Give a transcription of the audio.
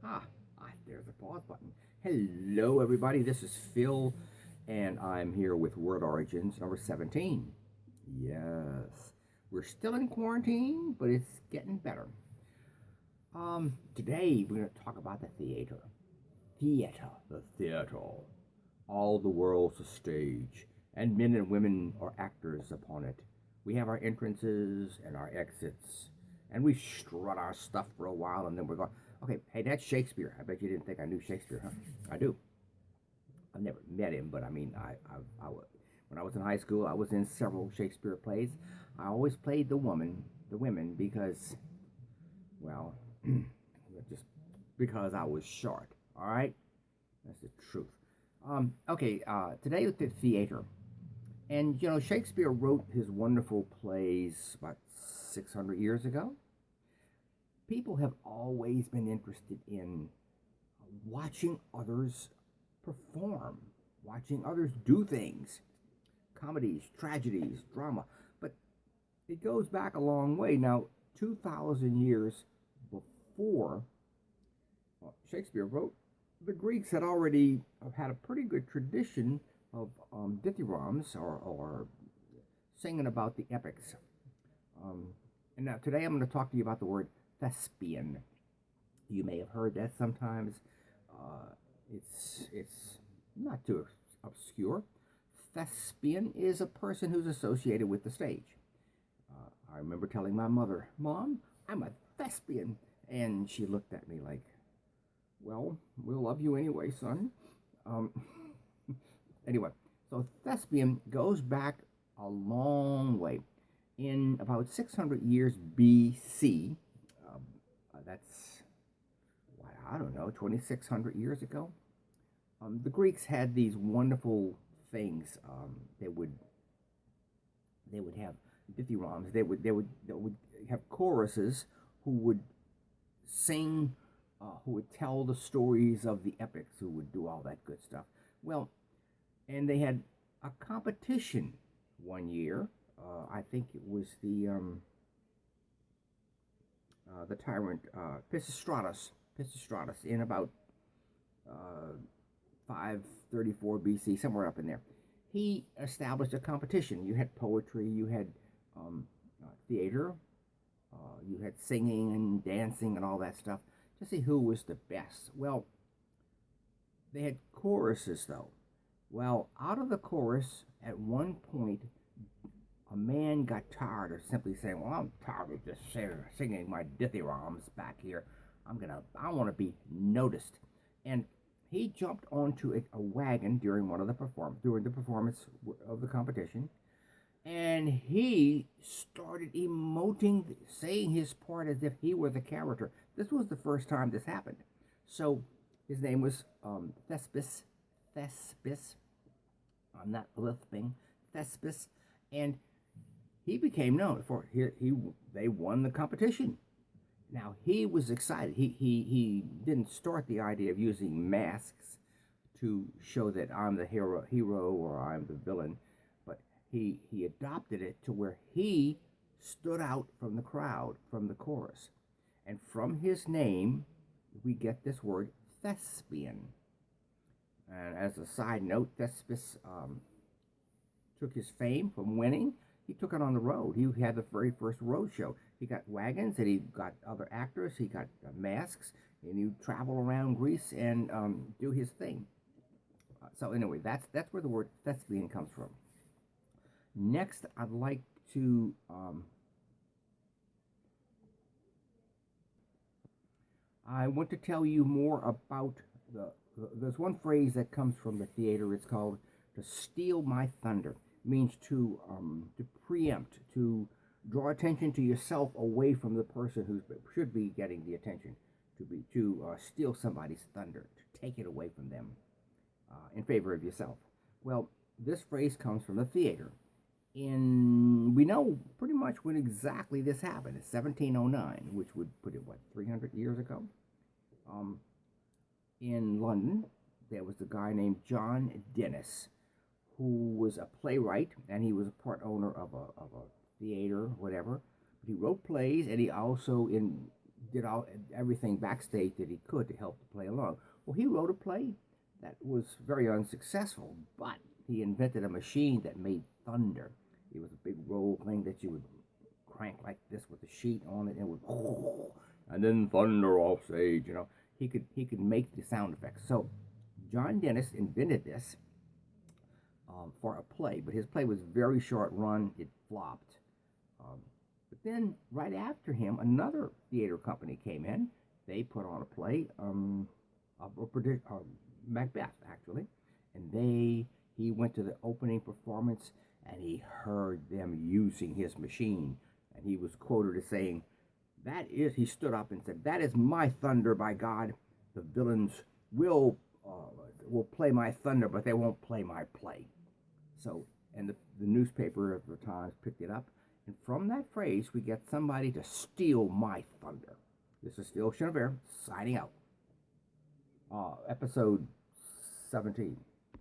Ah, there's a pause button. Hello, everybody. This is Phil, and I'm here with Word Origins number 17. Yes, we're still in quarantine, but it's getting better. Today we're going to talk about the theater. The theater. All the world's a stage, and men and women are actors upon it. We have our entrances and our exits, and we strut our stuff for a while, and then we're going, okay, hey, that's Shakespeare. I bet you didn't think I knew Shakespeare, huh? I do. I've never met him, but I mean, when I was in high school, I was in several Shakespeare plays. I always played the women, because, well, just because I was short. All right, that's the truth. Today with the theater, and Shakespeare wrote his wonderful plays about 600 years ago. People have always been interested in watching others perform, watching others do things, comedies, tragedies, drama. But it goes back a long way. Now, 2,000 years before Shakespeare wrote, the Greeks had already had a pretty good tradition of dithyrambs, or singing about the epics. And now today I'm going to talk to you about the word thespian. You may have heard that sometimes. It's not too obscure. Thespian is a person who's associated with the stage. I remember telling my mother, "Mom, I'm a thespian," and she looked at me like, "Well, we'll love you anyway, son." Um, anyway, so thespian goes back a long way. In about 600 years BC, that's, what, I don't know, 2,600 years ago, the Greeks had these wonderful things. They would have dithyrambs. They would have choruses who would sing, who would tell the stories of the epics, who would do all that good stuff. Well, and they had a competition one year. I think it was the tyrant Pisistratus. Pisistratus in about 534 BC, somewhere up in there. He established a competition. You had poetry, you had theater, you had singing and dancing and all that stuff to see who was the best. Well, they had choruses though. Well, out of the chorus, at one point, a man got tired of simply saying, "Well, I'm tired of just singing my dithyrambs back here. I want to be noticed." And he jumped onto a wagon during during the performance of the competition, and he started emoting, saying his part as if he were the character. This was the first time this happened. So his name was Thespis. Thespis. I'm not lisping. Thespis, and he became known for they won the competition. Now he was excited. He didn't start the idea of using masks to show that I'm the hero or I'm the villain, but he adopted it to where he stood out from the crowd, from the chorus, and from his name we get this word thespian. And as a side note, Thespis took his fame from winning. He took it on the road. He had the very first road show. He got wagons, and he got other actors. He got masks, and he would travel around Greece and do his thing. So anyway, that's where the word thespian comes from. Next, I'd like to I want to tell you more about there's one phrase that comes from the theater. It's called "to steal my thunder." It means to preempt, to draw attention to yourself away from the person who should be getting the attention, to steal somebody's thunder, to take it away from them in favor of yourself. Well, this phrase comes from the theater. We know pretty much when exactly this happened. It's 1709, which would put it, what, 300 years ago? In London, there was a guy named John Dennis, who was a playwright, and he was a part owner of a theater, whatever. But he wrote plays, and he also did everything backstage that he could to help the play along. Well, he wrote a play that was very unsuccessful, but he invented a machine that made thunder. It was a big roll thing that you would crank like this with a sheet on it, and it would, and then thunder off stage. He could make the sound effects. So John Dennis invented this for a play, but his play was very short run. It flopped. But then, right after him, another theater company came in. They put on a play, Macbeth, actually, and he went to the opening performance, and he heard them using his machine, and he was quoted as saying, he stood up and said, "That is my thunder, by God. The villains will play my thunder, but they won't play my play." So, and the newspaper of the Times picked it up, and from that phrase, we get somebody to steal my thunder. This is Phil Chenevert signing out. Episode 17.